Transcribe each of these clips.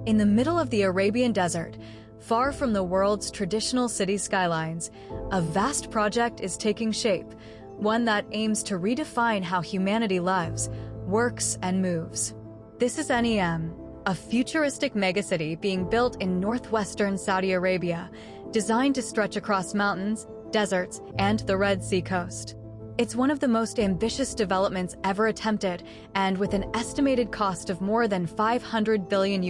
In the middle of the Arabian desert, far from the world's traditional city skylines, a vast project is taking shape, one that aims to redefine how humanity lives, works, and moves. This is NEM, a futuristic megacity being built in northwestern Saudi Arabia, designed to stretch across mountains, deserts, and the Red Sea coast. It's one of the most ambitious developments ever attempted, and with an estimated cost of more than $500 billion,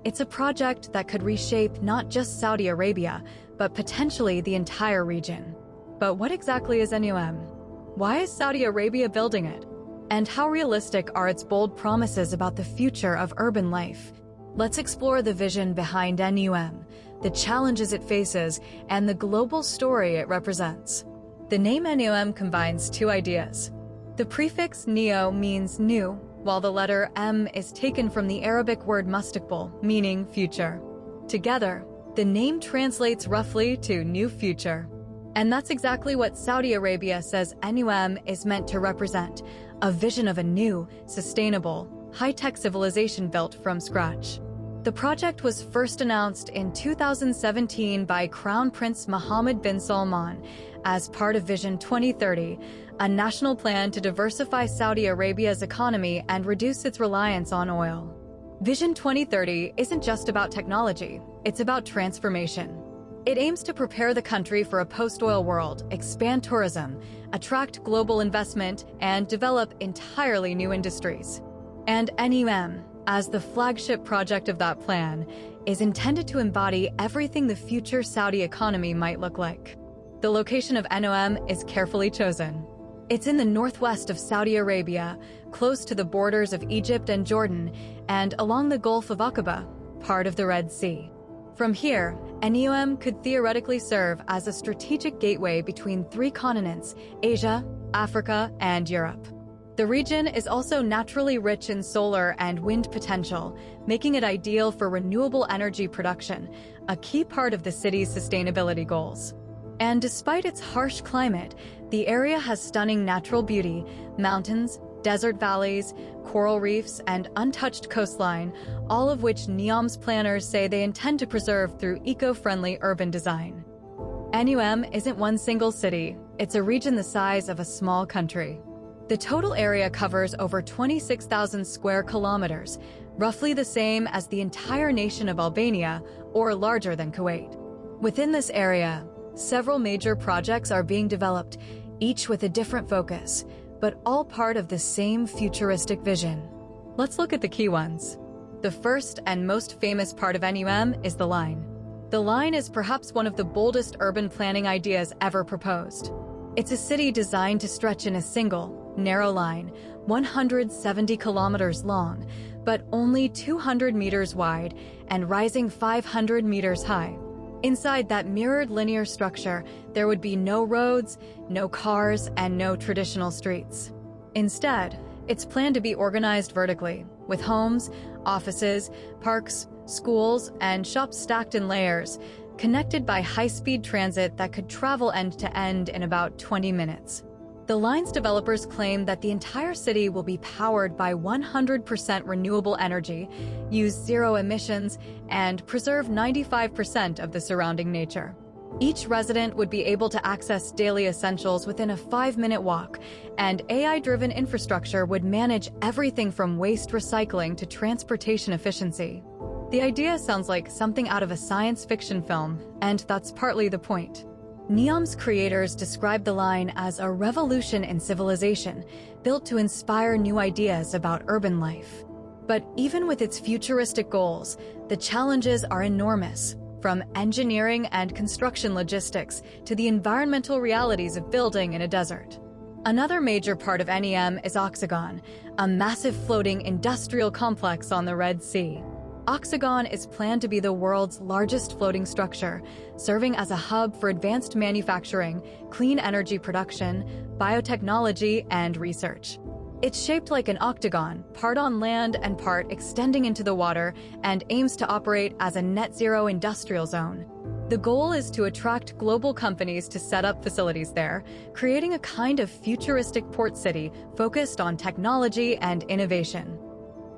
it's a project that could reshape not just Saudi Arabia, but potentially the entire region. But what exactly is NEOM? Why is Saudi Arabia building it? And how realistic are its bold promises about the future of urban life? Let's explore the vision behind NEOM, the challenges it faces, and the global story it represents. The name NEOM combines two ideas. The prefix neo means new, while the letter M is taken from the Arabic word mustaqbal, meaning future. Together, the name translates roughly to new future. And that's exactly what Saudi Arabia says NEOM is meant to represent, a vision of a new, sustainable, high-tech civilization built from scratch. The project was first announced in 2017 by Crown Prince Mohammed bin Salman as part of Vision 2030, a national plan to diversify Saudi Arabia's economy and reduce its reliance on oil. Vision 2030 isn't just about technology, it's about transformation. It aims to prepare the country for a post-oil world, expand tourism, attract global investment, and develop entirely new industries. And NEOM, as the flagship project of that plan, is intended to embody everything the future Saudi economy might look like. The location of NEOM is carefully chosen. It's in the northwest of Saudi Arabia, close to the borders of Egypt and Jordan, and along the Gulf of Aqaba, part of the Red Sea. From here, NEOM could theoretically serve as a strategic gateway between three continents: Asia, Africa, and Europe. The region is also naturally rich in solar and wind potential, making it ideal for renewable energy production, a key part of the city's sustainability goals. And despite its harsh climate, the area has stunning natural beauty: mountains, desert valleys, coral reefs, and untouched coastline, all of which NEOM's planners say they intend to preserve through eco-friendly urban design. NEOM isn't one single city, it's a region the size of a small country. The total area covers over 26,000 square kilometers, roughly the same as the entire nation of Albania, or larger than Kuwait. Within this area, several major projects are being developed, each with a different focus, but all part of the same futuristic vision. Let's look at the key ones. The first and most famous part of NEOM is the line. The line is perhaps one of the boldest urban planning ideas ever proposed. It's a city designed to stretch in a single, narrow line, 170 kilometers long, but only 200 meters wide and rising 500 meters high. Inside that mirrored linear structure, there would be no roads, no cars, and no traditional streets. Instead, it's planned to be organized vertically, with homes, offices, parks, schools, and shops stacked in layers, connected by high-speed transit that could travel end-to-end in about 20 minutes. The line's developers claim that the entire city will be powered by 100% renewable energy, use zero emissions, and preserve 95% of the surrounding nature. Each resident would be able to access daily essentials within a 5-minute walk, and AI-driven infrastructure would manage everything from waste recycling to transportation efficiency. The idea sounds like something out of a science fiction film, and that's partly the point. NEOM's creators describe the line as a revolution in civilization, built to inspire new ideas about urban life. But even with its futuristic goals, the challenges are enormous, from engineering and construction logistics to the environmental realities of building in a desert. Another major part of NEOM is Oxagon, a massive floating industrial complex on the Red Sea. Oxagon is planned to be the world's largest floating structure, serving as a hub for advanced manufacturing, clean energy production, biotechnology, and research. It's shaped like an octagon, part on land and part extending into the water, and aims to operate as a net-zero industrial zone. The goal is to attract global companies to set up facilities there, creating a kind of futuristic port city focused on technology and innovation.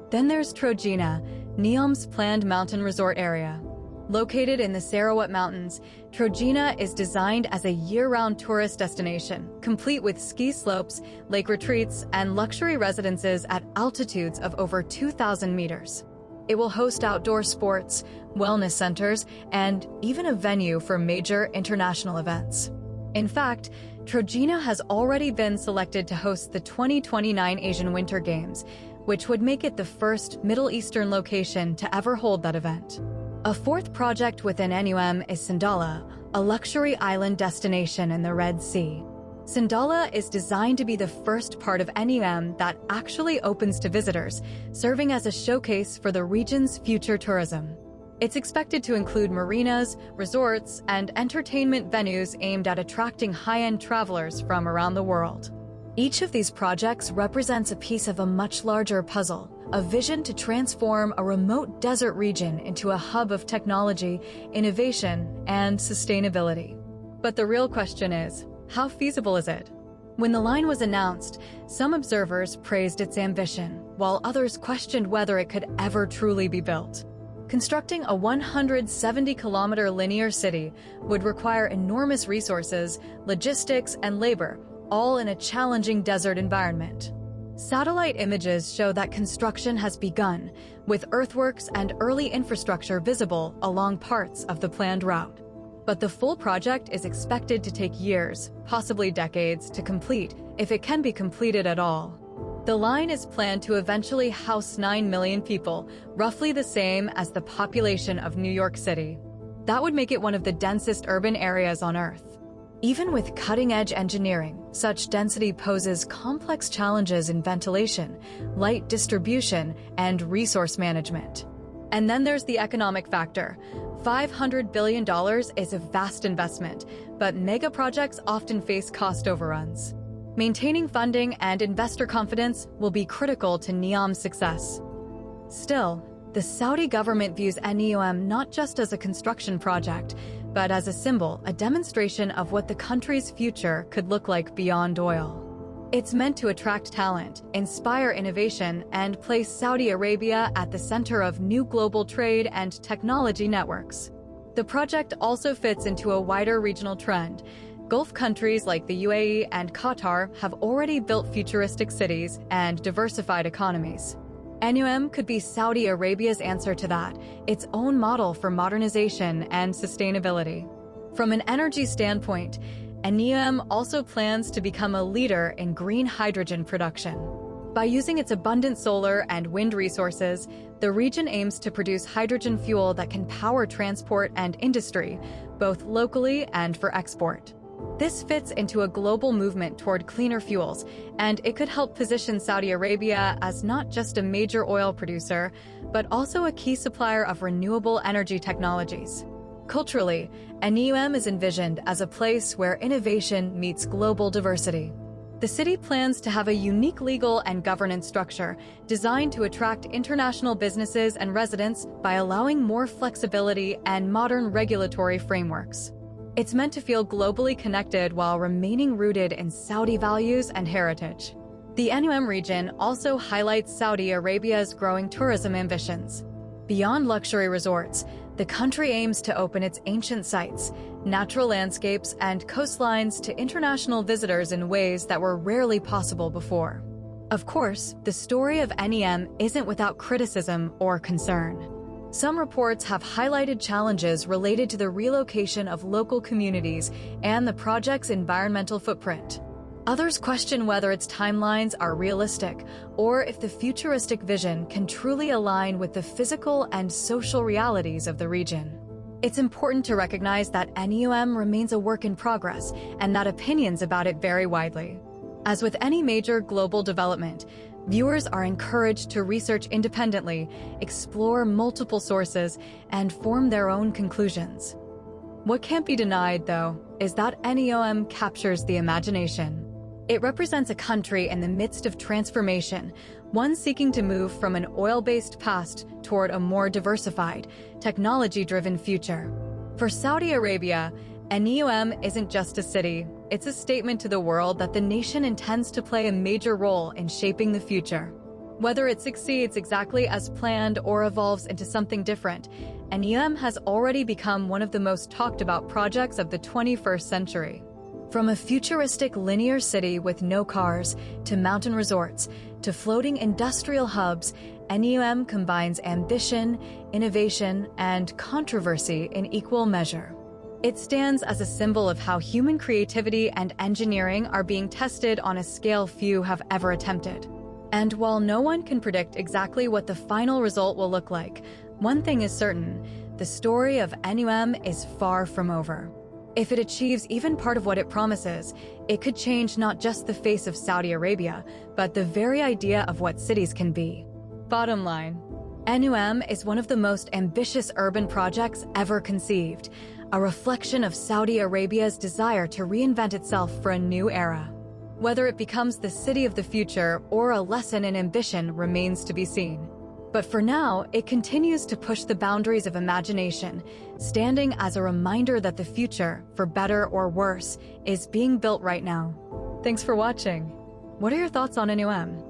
Then there's Trojena, NEOM's planned mountain resort area. Located in the Sarawak Mountains, Trojena is designed as a year-round tourist destination, complete with ski slopes, lake retreats, and luxury residences at altitudes of over 2,000 meters. It will host outdoor sports, wellness centers, and even a venue for major international events. In fact, Trojena has already been selected to host the 2029 Asian Winter Games, which would make it the first Middle Eastern location to ever hold that event. A fourth project within NEOM is Sindalah, a luxury island destination in the Red Sea. Sindalah is designed to be the first part of NEOM that actually opens to visitors, serving as a showcase for the region's future tourism. It's expected to include marinas, resorts, and entertainment venues aimed at attracting high-end travelers from around the world. Each of these projects represents a piece of a much larger puzzle, a vision to transform a remote desert region into a hub of technology, innovation, and sustainability. But the real question is, how feasible is it? When the line was announced, some observers praised its ambition, while others questioned whether it could ever truly be built. Constructing a 170-kilometer linear city would require enormous resources, logistics, and labor, all in a challenging desert environment. Satellite images show that construction has begun, with earthworks and early infrastructure visible along parts of the planned route. But the full project is expected to take years, possibly decades, to complete, if it can be completed at all. The line is planned to eventually house 9 million people, roughly the same as the population of New York City. That would make it one of the densest urban areas on Earth. Even with cutting-edge engineering, such density poses complex challenges in ventilation, light distribution, and resource management. And then there's the economic factor. $500 billion is a vast investment, but mega projects often face cost overruns. Maintaining funding and investor confidence will be critical to NEOM's success. Still, the Saudi government views NEOM not just as a construction project, but as a symbol, a demonstration of what the country's future could look like beyond oil. It's meant to attract talent, inspire innovation, and place Saudi Arabia at the center of new global trade and technology networks. The project also fits into a wider regional trend. Gulf countries like the UAE and Qatar have already built futuristic cities and diversified economies. NEOM could be Saudi Arabia's answer to that, its own model for modernization and sustainability. From an energy standpoint, NEOM also plans to become a leader in green hydrogen production. By using its abundant solar and wind resources, the region aims to produce hydrogen fuel that can power transport and industry, both locally and for export. This fits into a global movement toward cleaner fuels, and it could help position Saudi Arabia as not just a major oil producer, but also a key supplier of renewable energy technologies. Culturally, NEOM is envisioned as a place where innovation meets global diversity. The city plans to have a unique legal and governance structure designed to attract international businesses and residents by allowing more flexibility and modern regulatory frameworks. It's meant to feel globally connected while remaining rooted in Saudi values and heritage. The NEOM region also highlights Saudi Arabia's growing tourism ambitions. Beyond luxury resorts, the country aims to open its ancient sites, natural landscapes, and coastlines to international visitors in ways that were rarely possible before. Of course, the story of NEOM isn't without criticism or concern. Some reports have highlighted challenges related to the relocation of local communities and the project's environmental footprint. Others question whether its timelines are realistic or if the futuristic vision can truly align with the physical and social realities of the region. It's important to recognize that NEOM remains a work in progress and that opinions about it vary widely. As with any major global development, viewers are encouraged to research independently, explore multiple sources, and form their own conclusions. What can't be denied, though, is that NEOM captures the imagination. It represents a country in the midst of transformation, one seeking to move from an oil-based past toward a more diversified, technology-driven future. For Saudi Arabia, NEOM isn't just a city, it's a statement to the world that the nation intends to play a major role in shaping the future. Whether it succeeds exactly as planned or evolves into something different, NEOM has already become one of the most talked about projects of the 21st century. From a futuristic linear city with no cars, to mountain resorts, to floating industrial hubs, NEOM combines ambition, innovation, and controversy in equal measure. It stands as a symbol of how human creativity and engineering are being tested on a scale few have ever attempted. And while no one can predict exactly what the final result will look like, one thing is certain: the story of NEOM is far from over. If it achieves even part of what it promises, it could change not just the face of Saudi Arabia, but the very idea of what cities can be. Bottom line, NEOM is one of the most ambitious urban projects ever conceived, a reflection of Saudi Arabia's desire to reinvent itself for a new era. Whether it becomes the city of the future or a lesson in ambition remains to be seen. But for now, it continues to push the boundaries of imagination, standing as a reminder that the future, for better or worse, is being built right now. Thanks for watching. What are your thoughts on NEOM?